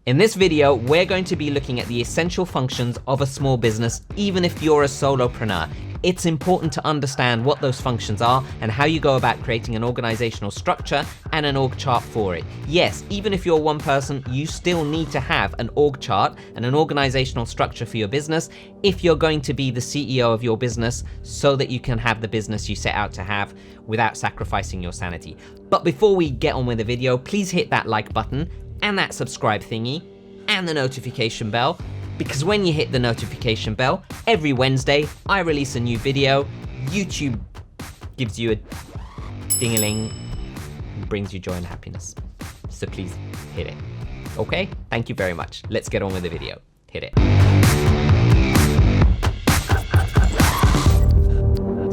In this video, we're going to be looking at the essential functions of a small business, even if you're a solopreneur. It's important to understand what those functions are and how you go about creating an organizational structure and an org chart for it. Yes, even if you're one person, you still need to have an org chart and an organizational structure for your business if you're going to be the CEO of your business, so that you can have the business you set out to have without sacrificing your sanity. But before we get on with the video, please hit that like button and that subscribe thingy and the notification bell, because when you hit the notification bell, every Wednesday I release a new video. YouTube gives you a ding-a-ling, brings you joy and happiness. So please hit it. Okay? Thank you very much. Let's get on with the video. Hit it.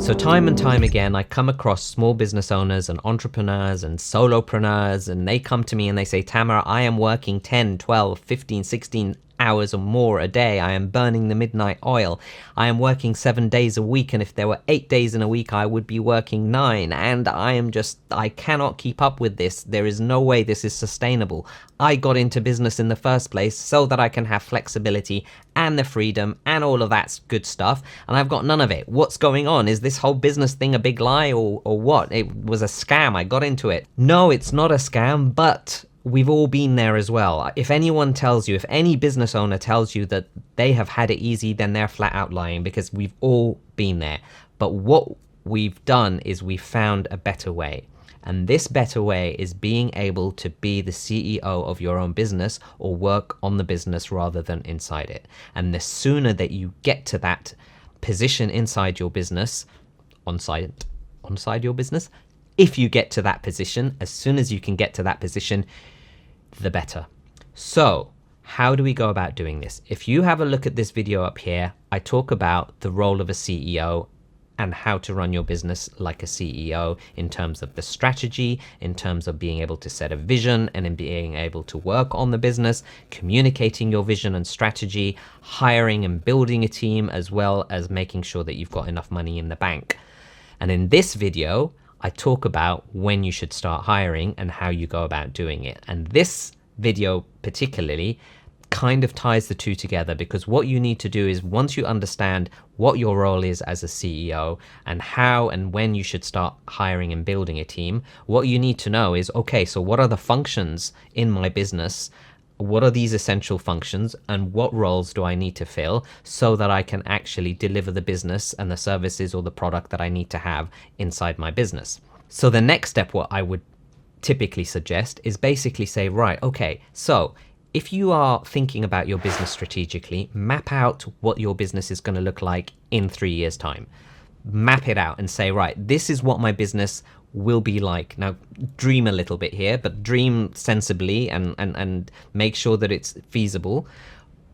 So time and time again, I come across small business owners and entrepreneurs and solopreneurs, and they come to me and they say, Tamara, I am working 10, 12, 15, 16 hours or more a day. I am burning the midnight oil. I am working 7 days a week, and if there were 8 days in a week, I would be working 9, and I cannot keep up with this. There is no way this is sustainable. I got into business in the first place so that I can have flexibility and the freedom and all of that good stuff, and I've got none of it. What's going on? Is this whole business thing a big lie, or what? It was a scam. I got into it. No, it's not a scam, but we've all been there as well. If anyone tells you, if any business owner tells you that they have had it easy, then they're flat out lying, because we've all been there. But what we've done is we've found a better way. And this better way is being able to be the CEO of your own business, or work on the business rather than inside it. And the sooner that you get to that position inside your business, onside your business, if you get to that position, as soon as you can get to that position, the better. So how do we go about doing this? If you have a look at this video up here, I talk about the role of a CEO and how to run your business like a CEO in terms of the strategy, in terms of being able to set a vision and in being able to work on the business, communicating your vision and strategy, hiring and building a team, as well as making sure that you've got enough money in the bank. And in this video, I talk about when you should start hiring and how you go about doing it. And this video particularly kind of ties the two together, because what you need to do is, once you understand what your role is as a CEO and how and when you should start hiring and building a team, what you need to know is, okay, so what are the functions in my business? What are these essential functions, and what roles do I need to fill so that I can actually deliver the business and the services or the product that I need to have inside my business? So the next step, what I would typically suggest is basically say, right, okay, so if you are thinking about your business strategically, map out what your business is going to look like in 3 years' time. Map it out and say, right, this is what my business will be like. Now, dream a little bit here, but dream sensibly and make sure that it's feasible,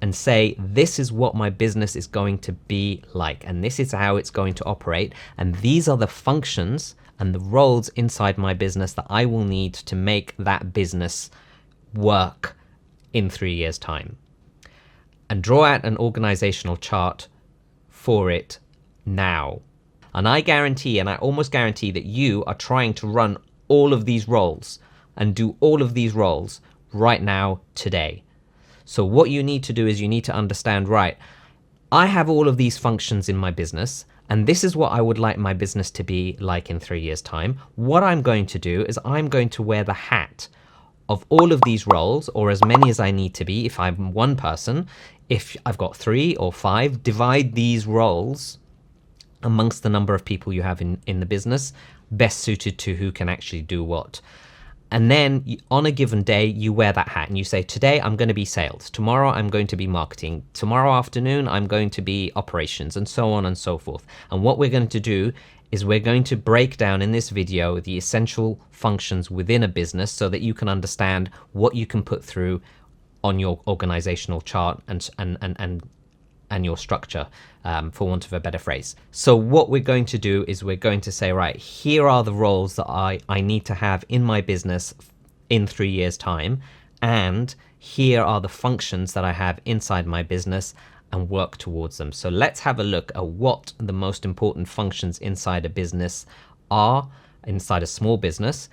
and say, this is what my business is going to be like, and this is how it's going to operate, and these are the functions and the roles inside my business that I will need to make that business work in 3 years' time. And draw out an organizational chart for it now. And I guarantee, and I almost guarantee, that you are trying to run all of these roles and do all of these roles right now, today. So what you need to do is you need to understand, right, I have all of these functions in my business, and this is what I would like my business to be like in 3 years' time. What I'm going to do is I'm going to wear the hat of all of these roles, or as many as I need to be. If I'm one person, if I've got 3 or 5, divide these roles amongst the number of people you have in the business, best suited to who can actually do what. And then on a given day, you wear that hat and you say, today I'm going to be sales, tomorrow I'm going to be marketing, tomorrow afternoon I'm going to be operations, and so on and so forth. And what we're going to do is we're going to break down in this video the essential functions within a business, so that you can understand what you can put through on your organizational chart and your structure, for want of a better phrase. So what we're going to do is we're going to say, right, here are the roles that I need to have in my business in 3 years' time, and here are the functions that I have inside my business, and work towards them. So let's have a look at what the most important functions inside a business are, inside a small business,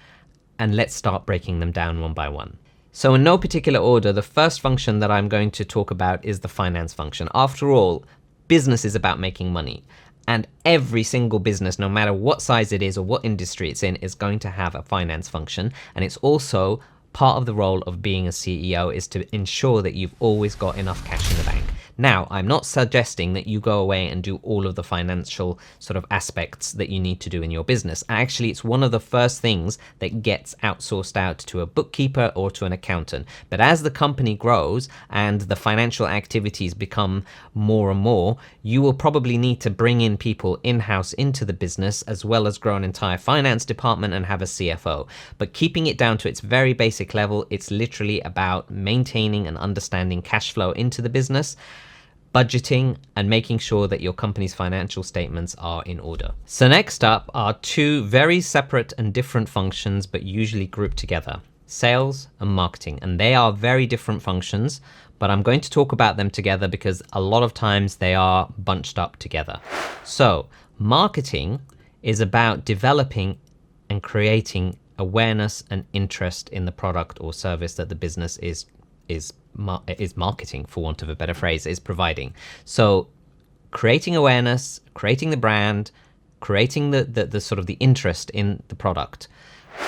and let's start breaking them down one by one. So in no particular order, the first function that I'm going to talk about is the finance function. After all, business is about making money. And every single business, no matter what size it is or what industry it's in, is going to have a finance function. And it's also part of the role of being a CEO is to ensure that you've always got enough cash in the bank. Now, I'm not suggesting that you go away and do all of the financial sort of aspects that you need to do in your business. Actually, it's one of the first things that gets outsourced out to a bookkeeper or to an accountant. But as the company grows and the financial activities become more and more, you will probably need to bring in people in-house into the business, as well as grow an entire finance department and have a CFO. But keeping it down to its very basic level, it's literally about maintaining and understanding cash flow into the business, budgeting, and making sure that your company's financial statements are in order. So next up are two very separate and different functions, but usually grouped together: sales and marketing. And they are very different functions, but I'm going to talk about them together because a lot of times they are bunched up together. So marketing is about developing and creating awareness and interest in the product or service that the business is marketing, for want of a better phrase, is providing. So creating awareness, creating the brand, creating the sort of the interest in the product.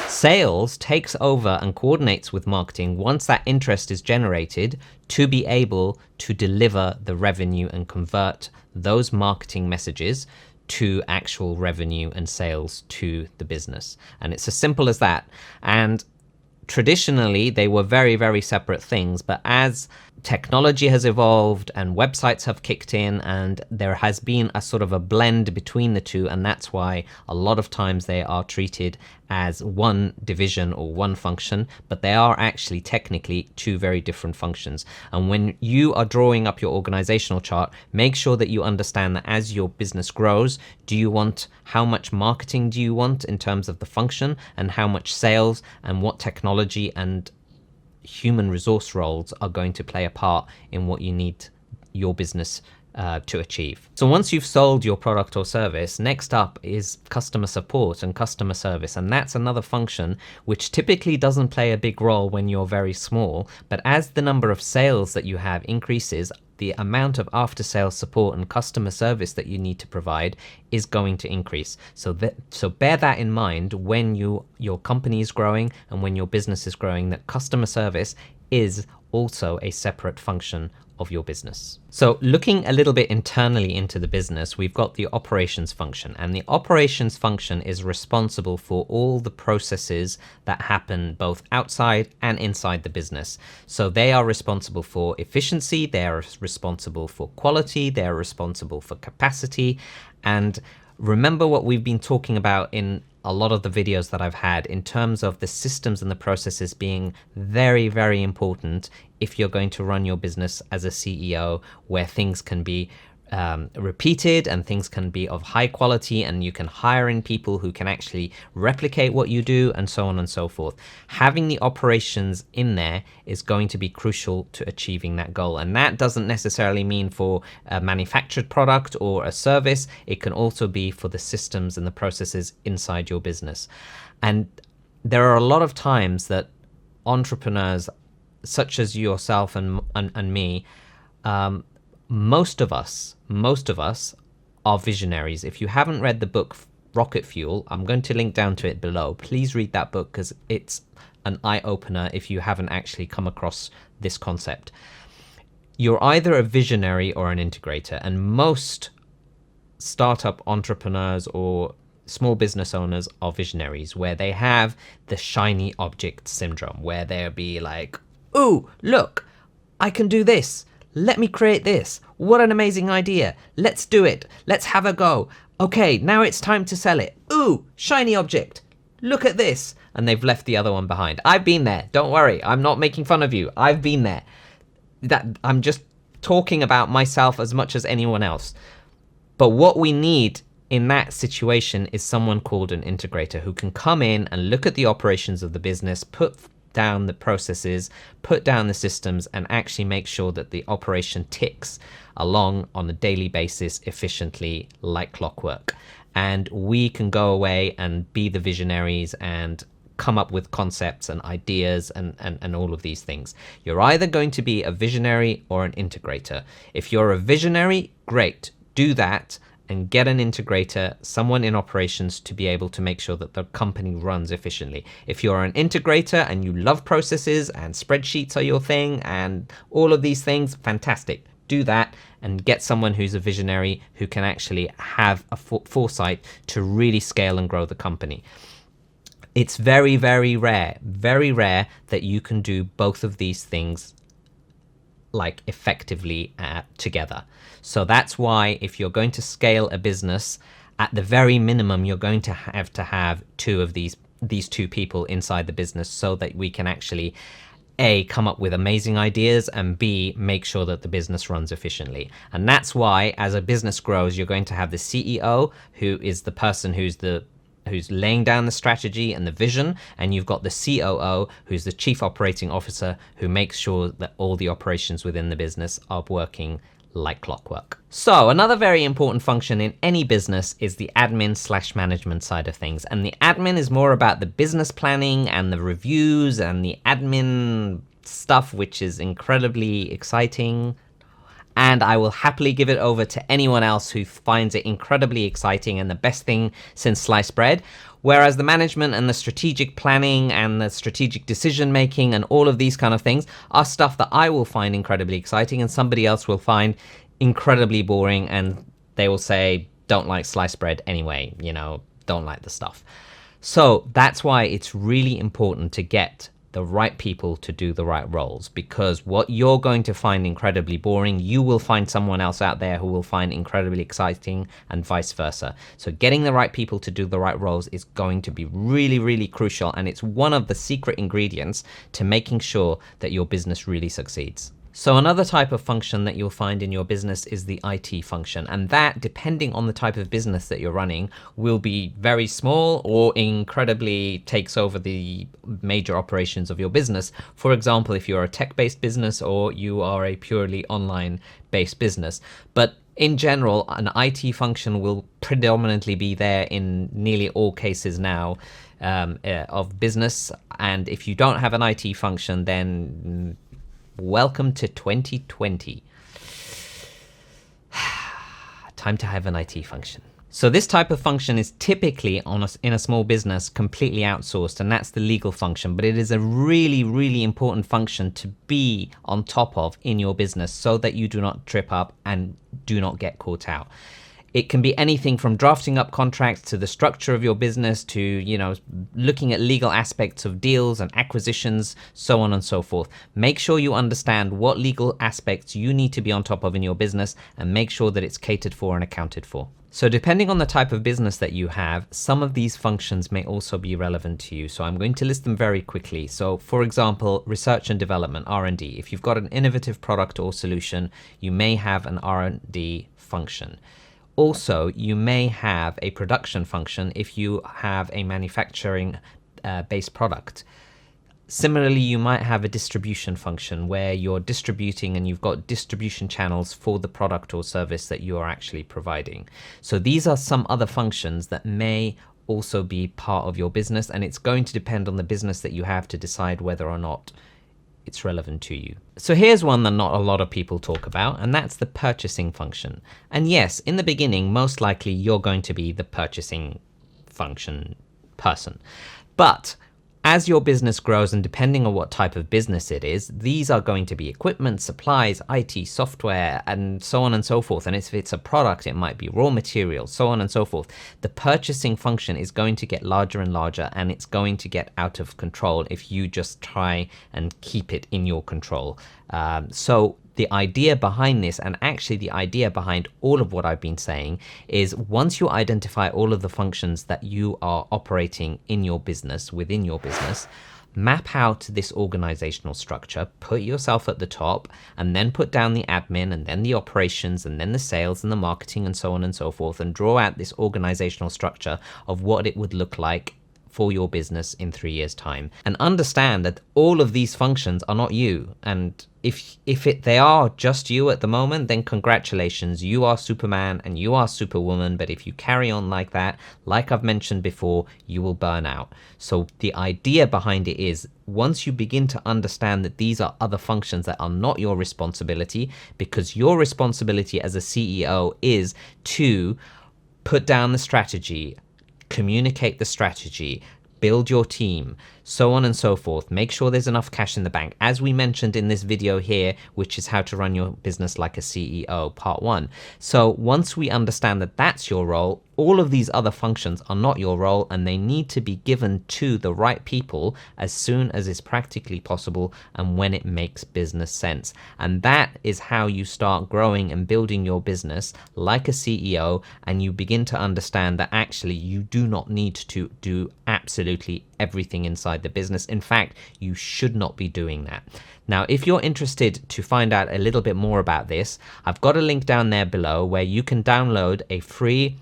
Sales takes over and coordinates with marketing once that interest is generated to be able to deliver the revenue and convert those marketing messages to actual revenue and sales to the business. And it's as simple as that. And traditionally, they were very, very separate things, but as technology has evolved and websites have kicked in, and there has been a sort of a blend between the two, and that's why a lot of times they are treated as one division or one function, but they are actually technically two very different functions. And when you are drawing up your organizational chart, make sure that you understand that as your business grows, how much marketing do you want in terms of the function, and how much sales, and what technology and human resource roles are going to play a part in what you need your business to achieve. So once you've sold your product or service, next up is customer support and customer service. And that's another function which typically doesn't play a big role when you're very small. But as the number of sales that you have increases, the amount of after-sales support and customer service that you need to provide is going to increase. So bear that in mind when your company is growing and when your business is growing, that customer service is also a separate function of your business. So looking a little bit internally into the business, we've got the operations function, and the operations function is responsible for all the processes that happen both outside and inside the business. So they are responsible for efficiency, they are responsible for quality, they are responsible for capacity. And remember what we've been talking about in a lot of the videos that I've had in terms of the systems and the processes being very, very important if you're going to run your business as a CEO, where things can be repeated and things can be of high quality, and you can hire in people who can actually replicate what you do, and so on and so forth. Having the operations in there is going to be crucial to achieving that goal. And that doesn't necessarily mean for a manufactured product or a service. It can also be for the systems and the processes inside your business. And there are a lot of times that entrepreneurs such as yourself and me, most of us are visionaries. If you haven't read the book Rocket Fuel, I'm going to link down to it below. Please read that book because it's an eye-opener if you haven't actually come across this concept. You're either a visionary or an integrator, and most startup entrepreneurs or small business owners are visionaries, where they have the shiny object syndrome, where they'll be like, "Ooh, look, I can do this. Let me create this. What an amazing idea. Let's do it. Let's have a go. Okay, now it's time to sell it. Ooh, shiny object. Look at this." And they've left the other one behind. I've been there. Don't worry. I'm not making fun of you. I've been there. I'm just talking about myself as much as anyone else. But what we need in that situation is someone called an integrator who can come in and look at the operations of the business, put down the processes, put down the systems, and actually make sure that the operation ticks along on a daily basis efficiently like clockwork. And we can go away and be the visionaries and come up with concepts and ideas and all of these things. You're either going to be a visionary or an integrator. If you're a visionary, great, do that and get an integrator, someone in operations, to be able to make sure that the company runs efficiently. If you're an integrator and you love processes and spreadsheets are your thing and all of these things, fantastic. Do that and get someone who's a visionary who can actually have a foresight to really scale and grow the company. It's very, very rare that you can do both of these things like effectively together. So that's why if you're going to scale a business, at the very minimum, you're going to have two of these two people inside the business so that we can actually A, come up with amazing ideas, and B, make sure that the business runs efficiently. And that's why as a business grows, you're going to have the CEO, who is the person who's laying down the strategy and the vision, and you've got the COO, who's the chief operating officer, who makes sure that all the operations within the business are working like clockwork. So another very important function in any business is the admin/management side of things. And the admin is more about the business planning and the reviews and the admin stuff, which is incredibly exciting. And I will happily give it over to anyone else who finds it incredibly exciting and the best thing since sliced bread. Whereas the management and the strategic planning and the strategic decision making and all of these kind of things are stuff that I will find incredibly exciting and somebody else will find incredibly boring, and they will say, don't like sliced bread anyway, don't like the stuff. So that's why it's really important to get the right people to do the right roles, because what you're going to find incredibly boring, you will find someone else out there who will find incredibly exciting, and vice versa. So getting the right people to do the right roles is going to be really, really crucial, and it's one of the secret ingredients to making sure that your business really succeeds. So another type of function that you'll find in your business is the IT function. And that, depending on the type of business that you're running, will be very small or incredibly takes over the major operations of your business. For example, if you're a tech-based business or you are a purely online-based business. But in general, an IT function will predominantly be there in nearly all cases now of business. And if you don't have an IT function, then welcome to 2020. Time to have an IT function. So this type of function is typically in a small business completely outsourced, and that's the legal function. But it is a really, really important function to be on top of in your business so that you do not trip up and do not get caught out. It can be anything from drafting up contracts to the structure of your business to, looking at legal aspects of deals and acquisitions, so on and so forth. Make sure you understand what legal aspects you need to be on top of in your business and make sure that it's catered for and accounted for. So depending on the type of business that you have, some of these functions may also be relevant to you. So I'm going to list them very quickly. So for example, research and development, R&D. If you've got an innovative product or solution, you may have an R&D function. Also, you may have a production function if you have a manufacturing based product. Similarly, you might have a distribution function where you're distributing and you've got distribution channels for the product or service that you are actually providing. So these are some other functions that may also be part of your business, and it's going to depend on the business that you have to decide whether or not it's relevant to you. So here's one that not a lot of people talk about, and that's the purchasing function. And yes, in the beginning, most likely you're going to be the purchasing function person. But as your business grows, and depending on what type of business it is, these are going to be equipment, supplies, IT, software, and so on and so forth. And if it's a product, it might be raw materials, so on and so forth. The purchasing function is going to get larger and larger, and it's going to get out of control if you just try and keep it in your control. So the idea behind this, and actually the idea behind all of what I've been saying, is once you identify all of the functions that you are operating in your business, within your business, map out this organizational structure, put yourself at the top, and then put down the admin, and then the operations, and then the sales and the marketing, and so on and so forth, and draw out this organizational structure of what it would look like for your business in 3 years' time. And understand that all of these functions are not you. And if they are just you at the moment, then congratulations, you are Superman and you are Superwoman. But if you carry on like that, like I've mentioned before, you will burn out. So the idea behind it is, once you begin to understand that these are other functions that are not your responsibility, because your responsibility as a CEO is to put down the strategy, communicate the strategy, build your team, so on and so forth. Make sure there's enough cash in the bank, as we mentioned in this video here, which is how to run your business like a CEO, part 1. So once we understand that that's your role, all of these other functions are not your role, and they need to be given to the right people as soon as is practically possible and when it makes business sense. And that is how you start growing and building your business like a CEO, and you begin to understand that actually you do not need to do absolutely everything inside the business. In fact, you should not be doing that. Now, if you're interested to find out a little bit more about this, I've got a link down there below where you can download a free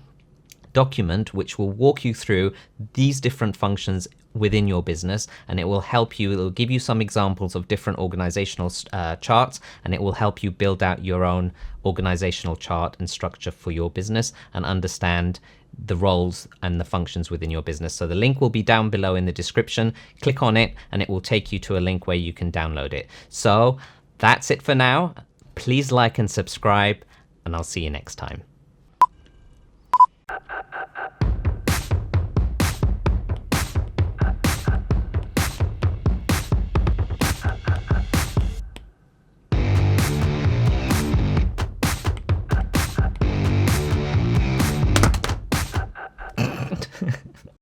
document which will walk you through these different functions within your business, and it will help you. It will give you some examples of different organizational charts, and it will help you build out your own organizational chart and structure for your business and understand the roles and the functions within your business. So the link will be down below in the description. Click on it and it will take you to a link where you can download it. So that's it for now. Please like and subscribe, and I'll see you next time.